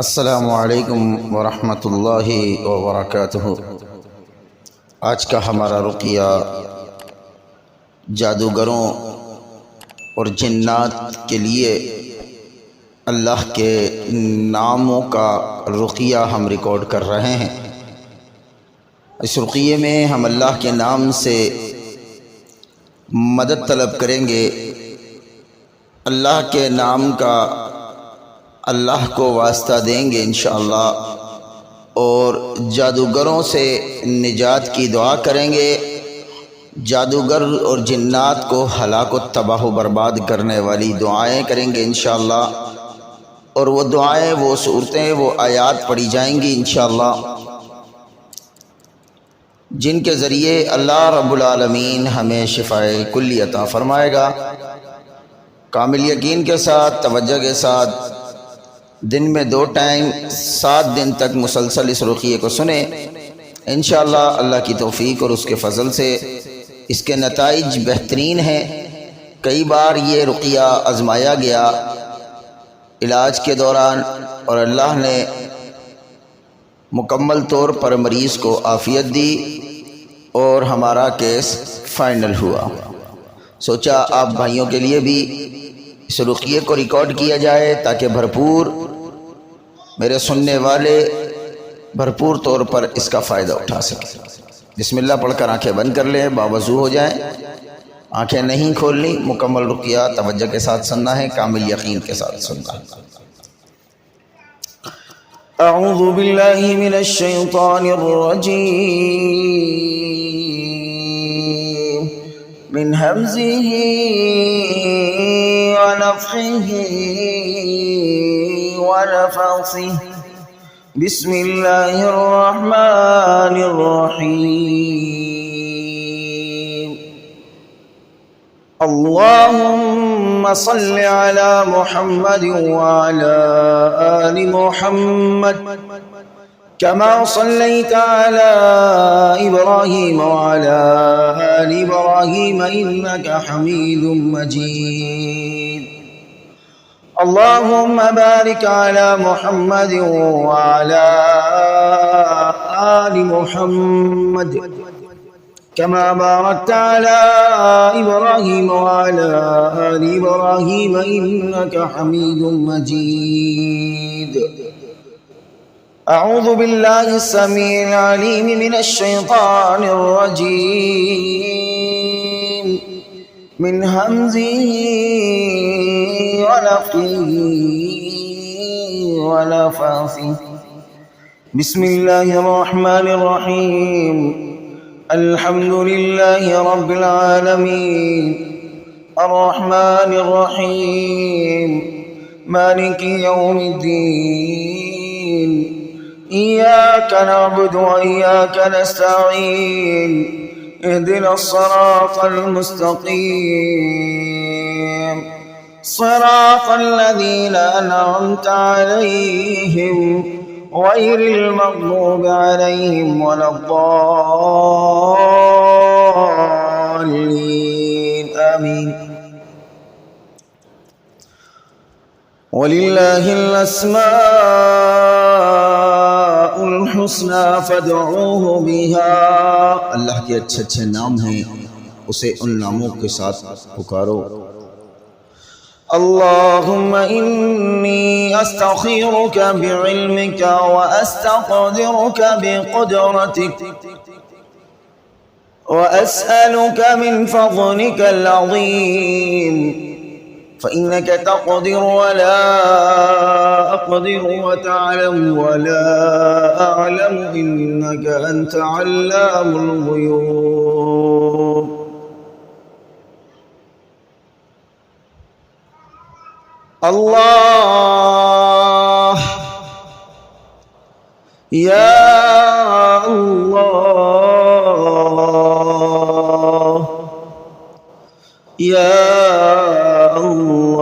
السلام علیکم ورحمۃ اللہ وبرکاتہ۔ آج کا ہمارا رقیہ جادوگروں اور جنات کے لیے اللہ کے ناموں کا رقیہ ہم ریکارڈ کر رہے ہیں۔ اس رقیے میں ہم اللہ کے نام سے مدد طلب کریں گے، اللہ کے نام کا اللہ کو واسطہ دیں گے انشاءاللہ، اور جادوگروں سے نجات کی دعا کریں گے۔ جادوگر اور جنات کو ہلاک و تباہ و برباد کرنے والی دعائیں کریں گے انشاءاللہ، اور وہ دعائیں، وہ صورتیں، وہ آیات پڑھی جائیں گی انشاءاللہ، جن کے ذریعے اللہ رب العالمین ہمیں شفائے کلی عطا فرمائے گا۔ کامل یقین کے ساتھ، توجہ کے ساتھ، دن میں 2 ٹائم 7 دن تک مسلسل اس رقیے کو سنیں انشاءاللہ۔ اللہ کی توفیق اور اس کے فضل سے اس کے نتائج بہترین ہیں۔ کئی بار یہ رقیہ آزمایا گیا علاج کے دوران، اور اللہ نے مکمل طور پر مریض کو عافیت دی اور ہمارا کیس فائنل ہوا۔ سوچا آپ بھائیوں کے لیے بھی اس رقیے کو ریکارڈ کیا جائے تاکہ بھرپور میرے سننے والے بھرپور طور پر اس کا فائدہ اٹھا سکیں۔ بسم اللہ پڑھ کر آنکھیں بند کر لیں، باوضو ہو جائیں، آنکھیں نہیں کھولنی، مکمل رقیہ توجہ کے ساتھ سننا ہے، کامل یقین کے ساتھ سننا ہے۔ اعوذ باللہ من الشیطان الرجیم من ہمزہ ونفخہ ونفثہ بسم اللہ الرحمن الرحیم اللہم صل علی محمد وعلی آل محمد كما صليت على إبراهيم وعلى آل إبراهيم إنك حميد مجيد اللهم بارك على محمد وعلى آل محمد كما باركت على إبراهيم وعلى آل إبراهيم إنك حميد مجيد أعوذ بالله السميع العليم من الشيطان الرجيم من همزه ونفخه ونفثه بسم الله الرحمن الرحيم الحمد لله رب العالمين الرحمن الرحيم مالك يوم الدين إياك نعبد وإياك نستعين اهدنا الصراط المستقيم صراط الذين أنعمت عليهم غير المغضوب عليهم ولا الضالين آمين ولله الأسماء الحسنى فادعوه بها اللہ کے اچھے اچھے نام ہیں، اسے ان ناموں کے ساتھ پکارو۔ اللهم إني أستخيرك بعلمك وأستقدرك بقدرتك وأسألك من فضلك العظيم فإنك تقدر ولا أقدر وتعلم ولا أعلم إنك أنت علام الغيوب الله يا الله يا الله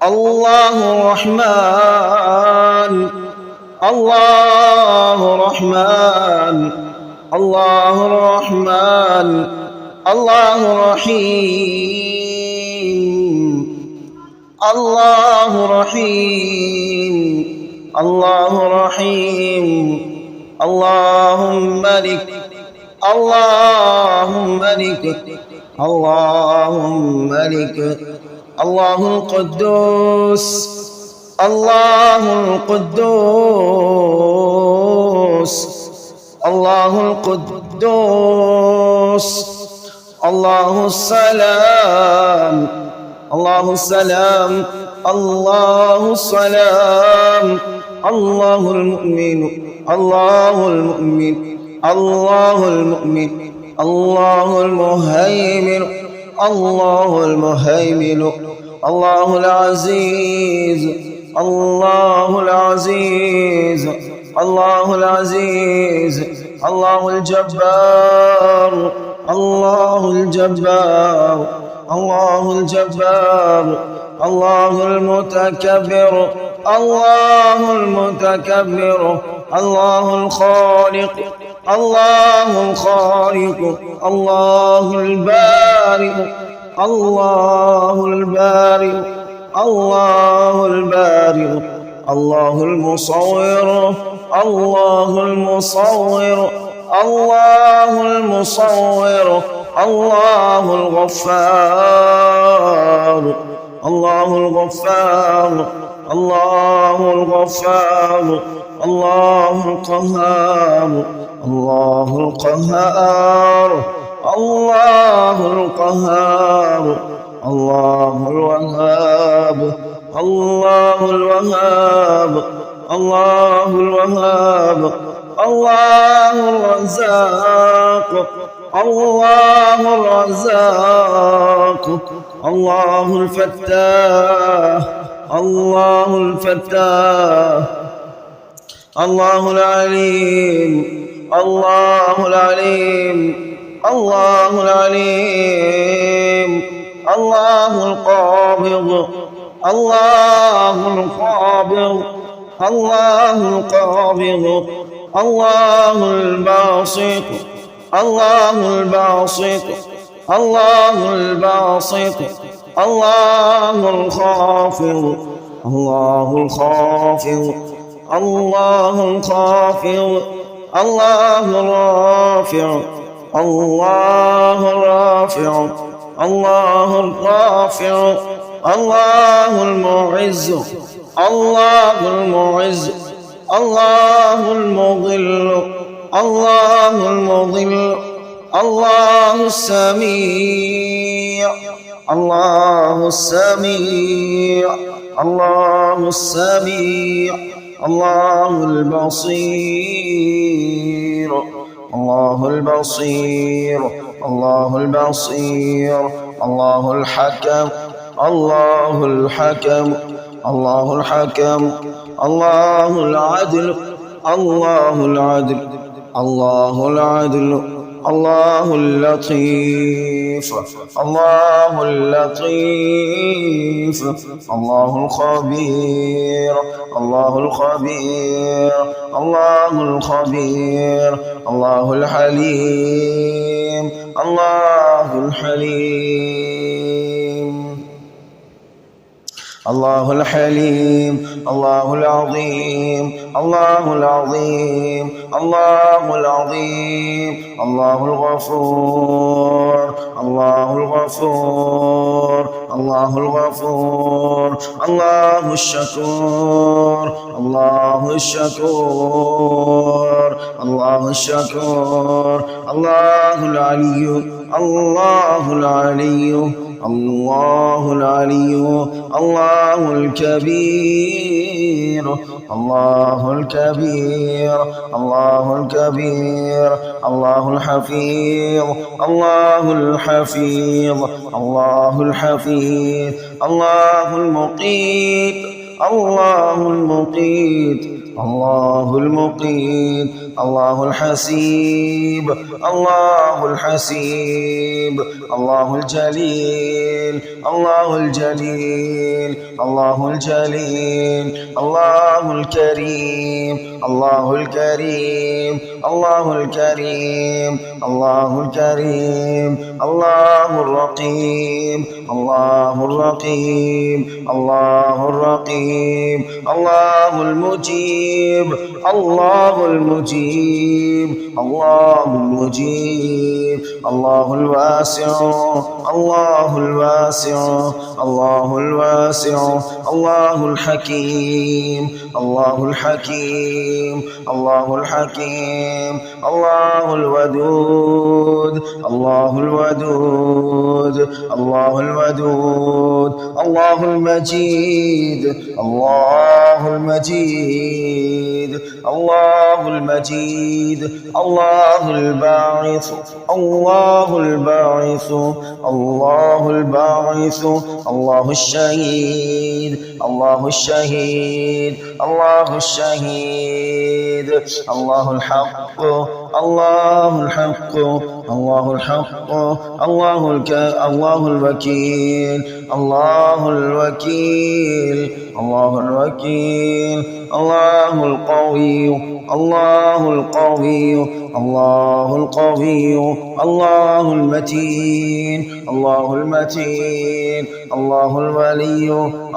الله رحمن الله رحمن الله رحمن الله رحيم الله رحيم الله رحيم اللهم ملك اللهم ملك اللهم ملك الله القدوس الله القدوس الله القدوس الله السلام الله السلام الله السلام الله المؤمن الله المؤمن الله المؤمن الله المهيمن الله المهيمن الله العزيز الله العزيز الله العزيز الله الجبار الله الجبار الله الجبار الله المتكبر الله المتكبر الله الخالق الله الخالق الله البارئ الله البارئ الله البارئ الله المصور الله المصور الله المصور الله الغفار الله الغفار الله الغفار الله القهار الله القهار الله القهار الله الوهاب الله الوهاب الله الوهاب الله الرزاق الله الرزاق الله الفتاح الله الفتاح الله العليم الله العليم الله العليم الله القابض الله القابض الله القابض الله الباسط الله الباسط الله الباسط الله الخافض الله الخافض الله الخافض الله الرافع الله الرافع الله الرافع الله المعز الله المعز الله المضل الله المضل الله السميع الله السميع الله السميع الله البصير الله البصير الله البصير الله الحكم الله الحكم الله الحكم الله العدل الله العدل الله العدل الله اللطيف الله اللطيف الله الخبير الله الخبير الله الخبير الله الحليم الله الحليم الله الحليم الله العظيم الله العظيم الله العظيم الله الغفور الله الغفور الله الغفور الله الشكور الله الشكور الله الشكور الله العلي الله العلي الله العلي الله الكبير الله الكبير الله الكبير الله الحفيظ الله الحفيظ الله الحفيظ الله المقيت الله المقيت الله المقيت الله الحسيب الله الحسيب الله الجليل الله الجليل الله الجليل الله الكريم الله الكريم الله الكريم الله الكريم الله الرقيب الله الرقيب الله الرقيب الله المجيب الله المجيب الله المجيب الله الواسع الله الواسع الله الواسع الله الحكيم الله الحكيم الله الحكيم الله الودود الله الودود الله الودود الله المجيد الله المجيد الله المجيد الله الباعث الله الباعث الله الباعث الله الشهيد الله الشهيد الله الشهيد الله الحق الله الحق الله الحق الله الوكيل الله الوكيل الله الوكيل الله القوي الله القوي الله القوي الله المتين الله المتين الله الولي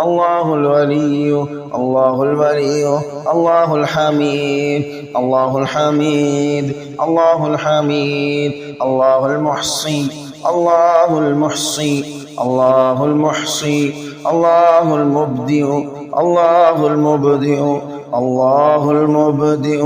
الله الولي الله الولي الله الحميد الله الحميد الله الحميد الله المحصي الله المحصي الله المحصي الله المبدئ الله المبدئ الله المبدئ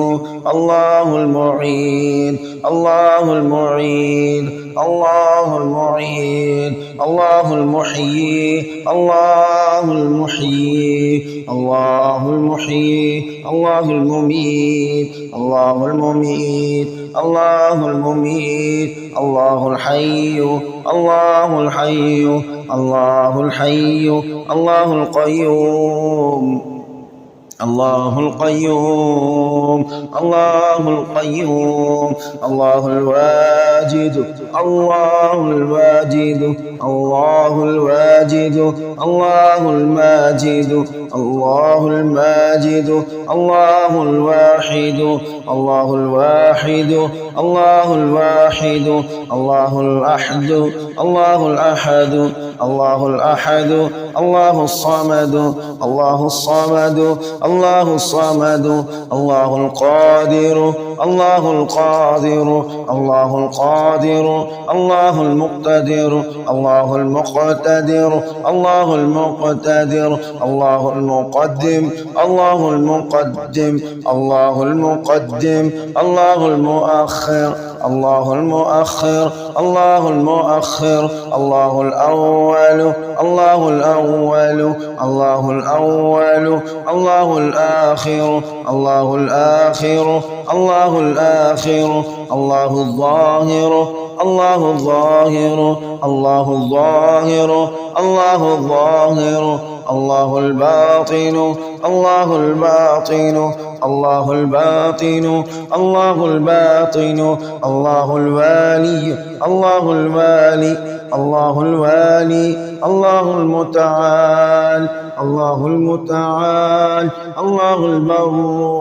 الله المعيد الله المعيد الله المعيد الله المحيي الله المحيي الله المحيي الله المميت الله المميت الله المميت الله الحي الله الحي الله الحي الله القيوم الله القيوم الله القيوم الله الواجد الله الواجد الله الواجد الله الماجد الله الماجد الله الواحد الله الواحد الله الواحد الله الأحد الله الأحد الله الأحد الله الصمد الله الصمد الله الصمد الله القادر الله القادر الله القادر الله المقتدر الله المقتدر الله المقتدر الله المقدم الله المقدم الله المقدم الله المؤخر الله المؤخر الله المؤخر الله الأول الله الأول الله الأول الله الآخر الله الآخر الله الآخر الله الظاهر الله الظاهر الله الظاهر الله الظاهر الله الباطن الله الباطن الله الباطن الله الباطن الله الوالي الله الوالي الله الوالي الله المتعال الله المتعال الله البر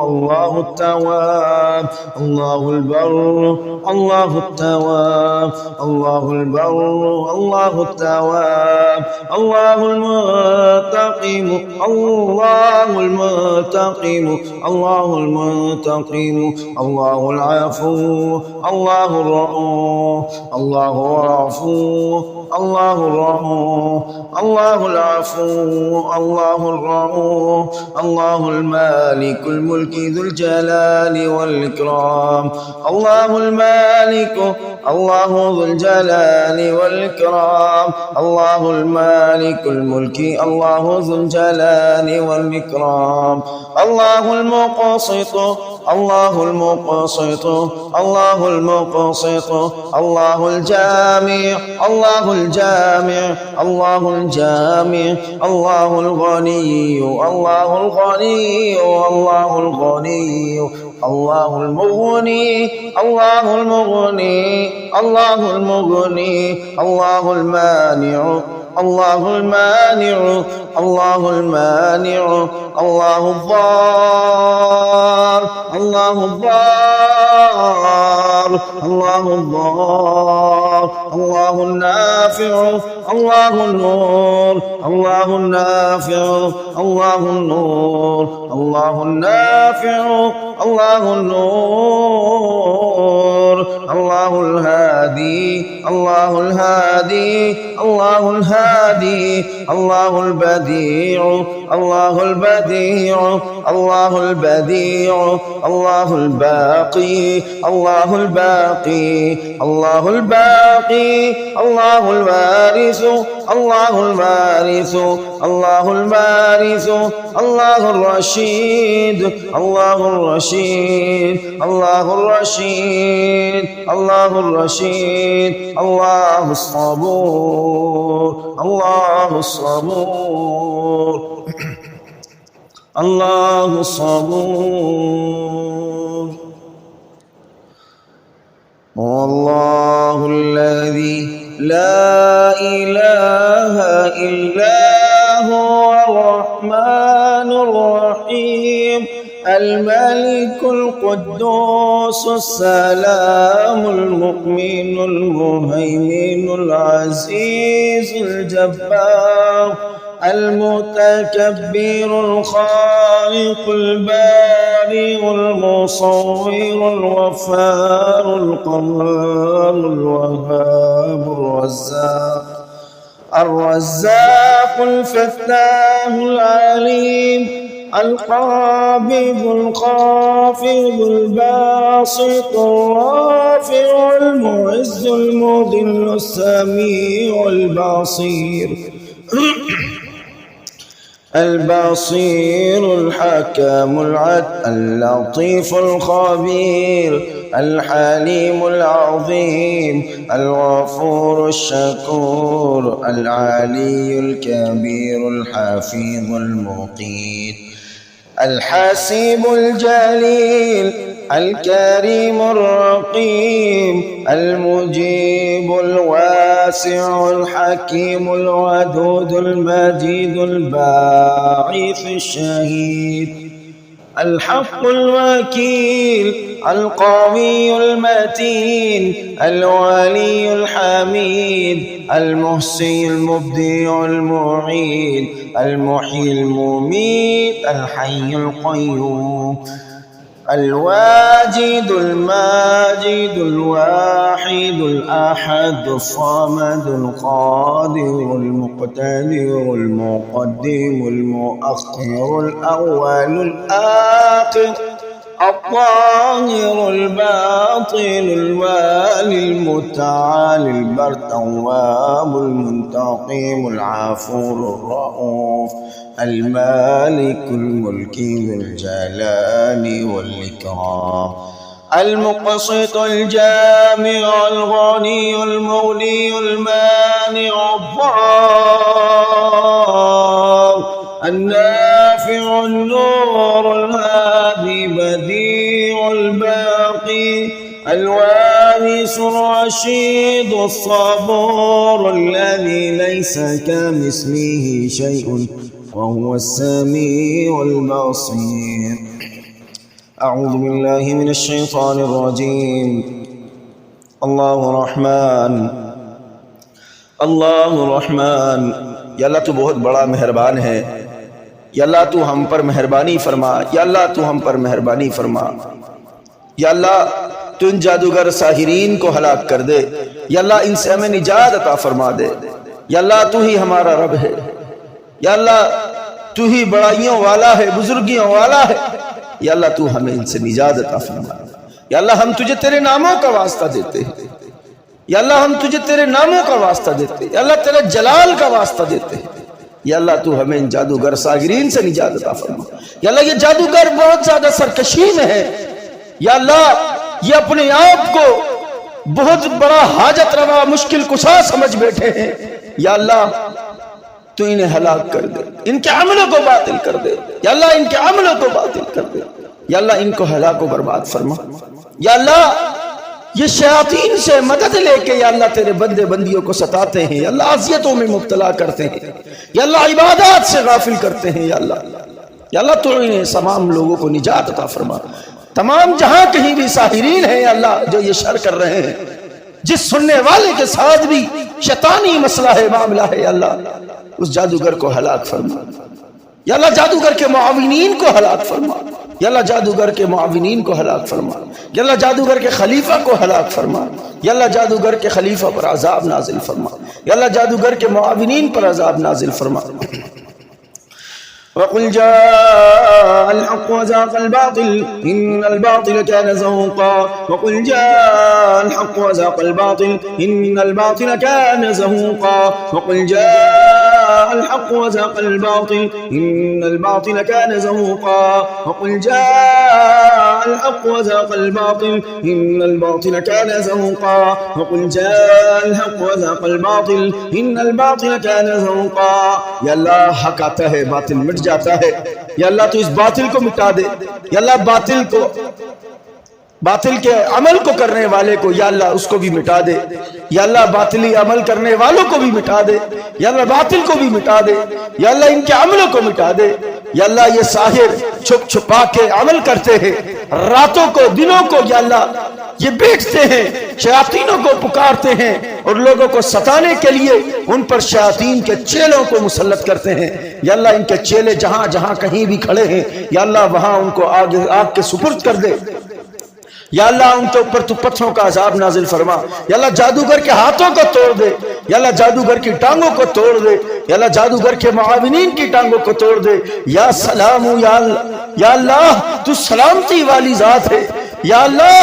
الله التواب الله البر الله التواب الله البر الله التواب الله المنتقم الله المنتقم الله المنتقم الله العفو الله الرؤوف الله العفو الله الرؤوف الله العفو الله الرؤوف الله المالك الملك ذو الجلال والإكرام الله المالك الله ذو الجلال والإكرام الله المالك الملك الله ذو الجلال والإكرام الله المقسط الله المقسط الله المقسط الله الجامع الله الجامع الله الجامع الله الغني الله الغني الله الغني الله المغني الله المغني الله المغني الله المانع الله المانع الله المانع الله الضار الله الضار الله الضار الله النافع الله النور الله النافع الله النور الله النافع الله النور الله الهادي الله الهادي الله الهادي الله البديع الله البديع الله البديع الله الباقي الله الباقي الله الباقي الله الوارث الله الوارث الله الوارث الله الرشيد الله الرشيد الله الرشيد الله الرشيد الله الصبور الله الصبور الله الصبور والله الذي لا إله إلا هو الرحمن الرحيم الملك القدوس السلام المؤمن المهيمن العزيز الجبار المتكبر الخالق البارئ المصور الغفار القهار الوهاب الرزاق الرزاق الفتاح العليم القابض الخافض الباسط الرافع المعز المذل السميع البصير البصير الحكم العدل اللطيف الخبير الحليم العظيم الغفور الشكور العلي الكبير الحفيظ المقيت الحسيب الجليل الكريم الرقيم المجيب الواسع الحكيم الودود المجيد الباعث الشهيد الحق الوكيل القوي المتين الولي الحميد المحصي المبدع المعيد المحيي المميت الحي القيوم الواجد الماجد الواحد الأحد الصمد القادر المقتدر المقدم المؤخر الأول الآخر الظاهر الباطن الوالي المتعالي البر التواب المنتقم العفو الرؤوف المالك الملك ذو الجلال والإكرام المقسط الجامع الغني المولي المانع الضار النافع النور الهادي بديع الباقي الوارث الرشيد الصبور الذي ليس كمثله شيء وهو السميع البصير. أعوذ بالله من الشيطان الرجيم. الله الرحمن الله الرحمن. या अल्लाह तू बहुत बड़ा मेहरबान है। या अल्लाह तू हम पर मेहरबानी फरमा। या अल्लाह तू हम पर मेहरबानी फरमा। या अल्लाह तू इन जादूगर साहिरीन को हलाक कर दे। या अल्लाह इनसे हमें निजात अता फरमा दे। या अल्लाह तू ही हमारा रब है। या अल्लाह तू ही बड़ाइयों वाला है, बुजुर्गियों वाला है। या अल्लाह तू हमें इनसे निजात अता फरमा। या अल्लाह हम तुझे तेरे नामों का वास्ता देते हैं। या अल्लाह हम तुझे तेरे नामों का वास्ता देते हैं। या अल्लाह तेरे जलाल का वास्ता देते हैं। या अल्लाह तू हमें इन जादूगर सागिरीन से निजात अता फरमा। या अल्लाह ये जादूगर बहुत ज्यादा सरकशी में है। یا اللہ یہ اپنے آپ کو بہت بڑا حاجت روا مشکل کشا سمجھ بیٹھے ہیں، یا اللہ تو انہیں ہلاک کر دے، ان کے عملوں کو باطل کر دے، یا اللہ ان کے عملوں کو باطل کر دے، یا اللہ ان کو ہلاک و برباد فرما، یا اللہ یہ شیاطین سے مدد لے کے یا اللہ تیرے بندے بندیوں کو ستاتے ہیں، یا اللہ اذیتوں میں مبتلا کرتے ہیں، یا اللہ عبادات سے غافل کرتے ہیں، یا اللہ تو انہیں تمام لوگوں کو نجات عطا فرما۔ تمام جہاں کہیں بھی ساحرین ہیں یا اللہ جو یہ شر کر رہے ہیں، جس سننے والے کے ساتھ بھی شیطانی مسئلہ ہے، معاملہ ہے، یا اللہ اس جادوگر کو ہلاک فرما، یا اللہ جادوگر کے معاونین کو ہلاک فرما، یا اللہ جادوگر کے معاونین کو ہلاک فرما، یا اللہ جادوگر کے خلیفہ کو ہلاک فرما، یا اللہ جادوگر کے خلیفہ پر عذاب نازل فرما، یا اللہ جادوگر کے معاونین پر عذاب نازل فرما۔ وَقُلْ جَاءَ الْحَقُّ وَزَهَقَ الْبَاطِلُ إِنَّ الْبَاطِلَ كَانَ زَهُوقًا وَقُلْ جَاءَ الْحَقُّ وَزَهَقَ الْبَاطِلُ إِنَّ الْبَاطِلَ كَانَ زَهُوقًا وَقُلْ جَاءَ الْحَقُّ وَزَهَقَ الْبَاطِلُ إِنَّ الْبَاطِلَ كَانَ زَهُوقًا وَقُلْ جَاءَ الْحَقُّ وَزَهَقَ الْبَاطِلُ إِنَّ الْبَاطِلَ كَانَ زَهُوقًا وَقُلْ جَاءَ الْحَقُّ وَزَهَقَ الْبَاطِلُ إِنَّ الْبَاطِلَ كَانَ زَهُوقًا۔ یا اللہ حق آتا ہے باطل مٹ جاتا ہے، یا اللہ تو اس باطل کو مٹا دے، یا اللہ باطل کے عمل کو کرنے والے کو یا اللہ اس کو بھی مٹا دے، یا اللہ باطلی عمل کرنے والوں کو بھی مٹا دے، یا اللہ باطل کو بھی مٹا دے، یا اللہ ان کے عملوں کو مٹا دے، یا اللہ یہ ساحر چھپ چھپا کے عمل کرتے ہیں، راتوں کو دنوں کو یا اللہ یہ بیٹھتے ہیں، شیاطینوں کو پکارتے ہیں اور لوگوں کو ستانے کے لیے ان پر شیاطین کے چیلوں کو مسلط کرتے ہیں، یا اللہ ان کے چیلے جہاں جہاں کہیں بھی کھڑے ہیں یا اللہ وہاں ان کو آگ کے سپرد کر دے، یا اللہ ان کے اوپر تو پتھروں کا عذاب نازل فرما، یا اللہ جادوگر کے ہاتھوں کو توڑ دے، یا اللہ جادوگر کی ٹانگوں کو توڑ دے، یا اللہ جادوگر کے معاونین کی ٹانگوں کو توڑ دے، یا سلام یا اللہ تو سلامتی والی ذات ہے، یا اللہ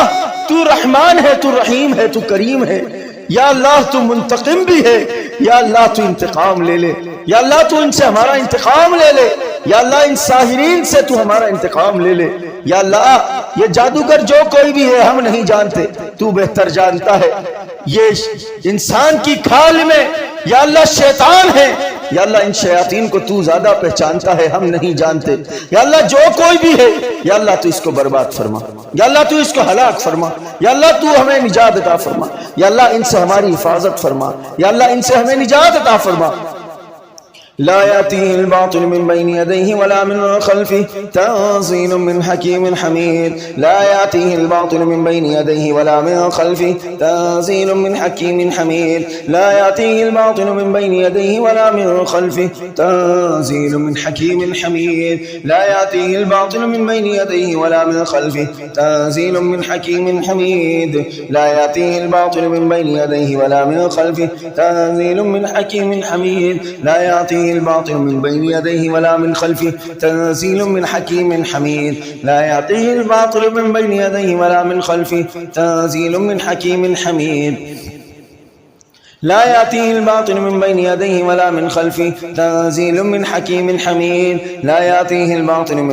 تو رحمان ہے، تو رحیم ہے، تو کریم ہے، یا اللہ تو منتقم بھی ہے، یا اللہ تو انتقام لے لے، یا اللہ تو ان سے ہمارا انتقام لے لے، یا اللہ ان ساحرین سے تو ہمارا انتقام لے لے، یا اللہ یہ جادوگر جو کوئی بھی ہے ہم نہیں جانتے، تو بہتر جانتا ہے، یہ انسان کی کھال میں یا اللہ شیطان ہے، یا اللہ ان شیاطین کو تو زیادہ پہچانتا ہے، ہم نہیں جانتے، یا اللہ جو کوئی بھی ہے یا اللہ تو اس کو برباد فرما، یا اللہ تو اس کو ہلاک فرما، یا اللہ تو ہمیں نجات عطا فرما، یا اللہ ان سے ہماری حفاظت فرما، یا اللہ ان سے ہمیں نجات عطا فرما۔ لا يأتيه الباطل من بين يديه ولا من خلفه تنزيل من حكيم حميد لا يأتيه الباطل من بين يديه ولا من خلفه تنزيل من حكيم حميد لا يأتيه الباطل من بين يديه ولا من خلفه تنزيل من حكيم حميد لا يأتيه الباطل من بين يديه ولا من خلفه تنزيل من حكيم حميد لا يأتيه الباطل من بين يديه ولا من خلفه تنزيل من حكيم حميد لا يأتيه الباطل من بين يديه ولا من خلفه تنزيل من حكيم حميد لا يأتيه الباطل من بين يديه ولا من خلفه تنزيل من حكيم حميد لا يأتيه الباطل من بين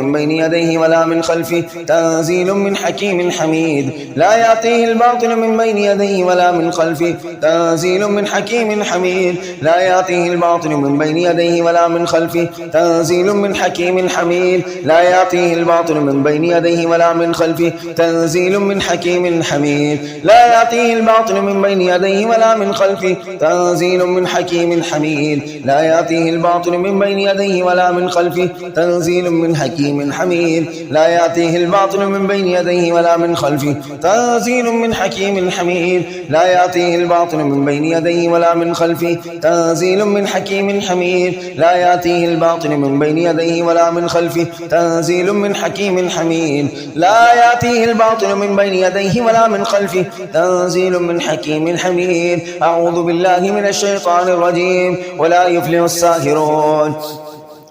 يديه ولا من خلفه تنزيل من حكيم حميد لا يأتيه الباطل من بين يديه ولا من خلفه تنزيل من حكيم حميد لا يأتيه الباطل من بين يديه ولا من خلفه تنزيل من حكيم حميد لا يأتيه الباطل من بين يديه ولا من خلفه تنزيل من حكيم حميد لا يأتيه الباطل من بين يديه ولا من خلفه تنزيل من حكيم حميد لا يأتيه الباطل من بين يديه ولا من خلفه تنزيل من حكيم حميد لا يأتيه الباطل من بين يديه ولا من خلفه تنزيل من حكيم حميد لا يأتيه الباطل من بين يديه ولا من خلفه تنزيل من حكيم حميد لا يأتيه الباطل من بين يديه ولا من خلفه تنزيل من حكيم حميد لا يأتيه الباطل من بين يديه ولا من خلفه تنزيل من حكيم حميد لا يأتيه الباطل من بين يديه ولا من خلفه تنزيل من حكيم حميد أعوذ بالله من الشيطان الرجيم ولا يفلح الساحرون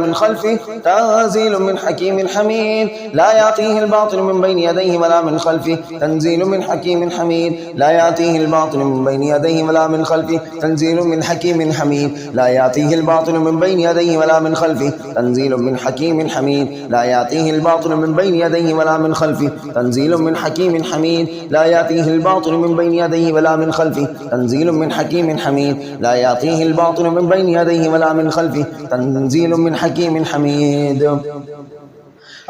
من خلفه تنزيل من حكيم حميد لا يأتيه الباطل من بين يديه ولا من خلفه تنزيل من حكيم حميد لا يأتيه الباطل من بين يديه ولا من خلفه تنزيل من حكيم حميد لا يأتيه الباطل من بين يديه ولا من خلفه تنزيل من حكيم حميد لا يأتيه الباطل من بين يديه ولا من خلفه تنزيل من حكيم حميد لا يأتيه الباطل من بين يديه ولا من خلفه تنزيل من حكيم حميد لا يأتيه الباطل من بين يديه ولا من خلفه تنزيل من حكيم حميد.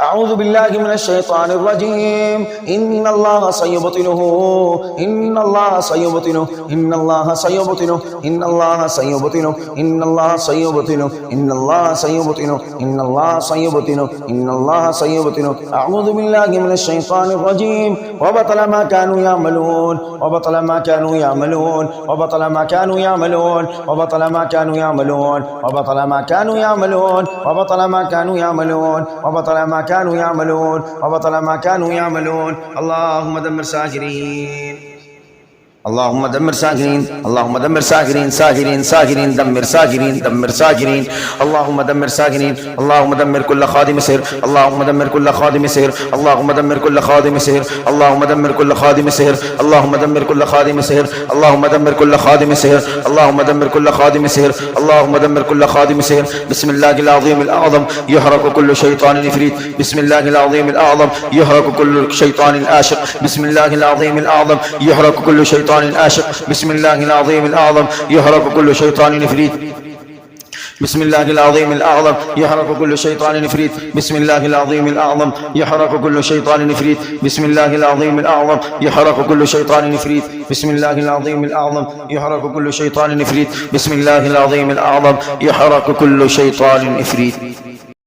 أعوذ بالله من الشيطان الرجيم. إن الله سيبطله إن الله سيبطله إن الله سيبطله إن الله سيبطله إن الله سيبطله إن الله سيبطله إن الله سيبطله إن الله سيبطله. أعوذ بالله من الشيطان الرجيم. وبطل ما كانوا يعملون وبطل ما كانوا يعملون وبطل ما كانوا يعملون وبطل ما كانوا يعملون وبطل ما كانوا يعملون وبطل ما كانوا يعملون وبطل ما كانوا يعملون وبطل ما كانوا يعملون. اللهم دمر ساحرين اللهم دمر ساحرين اللهم دمر ساحرين ساحرين ساحرين دمر ساحرين دمر ساحرين. اللهم دمر ساحرين اللهم دمر كل خادم سحر اللهم دمر كل خادم سحر اللهم دمر كل خادم سحر اللهم دمر كل خادم سحر اللهم دمر كل خادم سحر اللهم دمر كل خادم سحر اللهم دمر كل خادم سحر اللهم دمر كل خادم سحر. بسم الله العظيم الأعظم يحرق كل شيطان عفريت. بسم الله العظيم الأعظم يحرق كل شيطان آشق. بسم الله العظيم الأعظم يحرق كل شيطان آشق. بسم الله العظيم الأعظم يحرق كل شيطان عفريت. بسم الله العظيم الأعظم يحرق كل شيطان عفريت. بسم الله العظيم الأعظم يحرق كل شيطان عفريت. بسم الله العظيم الأعظم يحرق كل شيطان عفريت. بسم الله العظيم الأعظم يحرق كل شيطان عفريت. بسم الله العظيم الأعظم يحرق كل شيطان عفريت.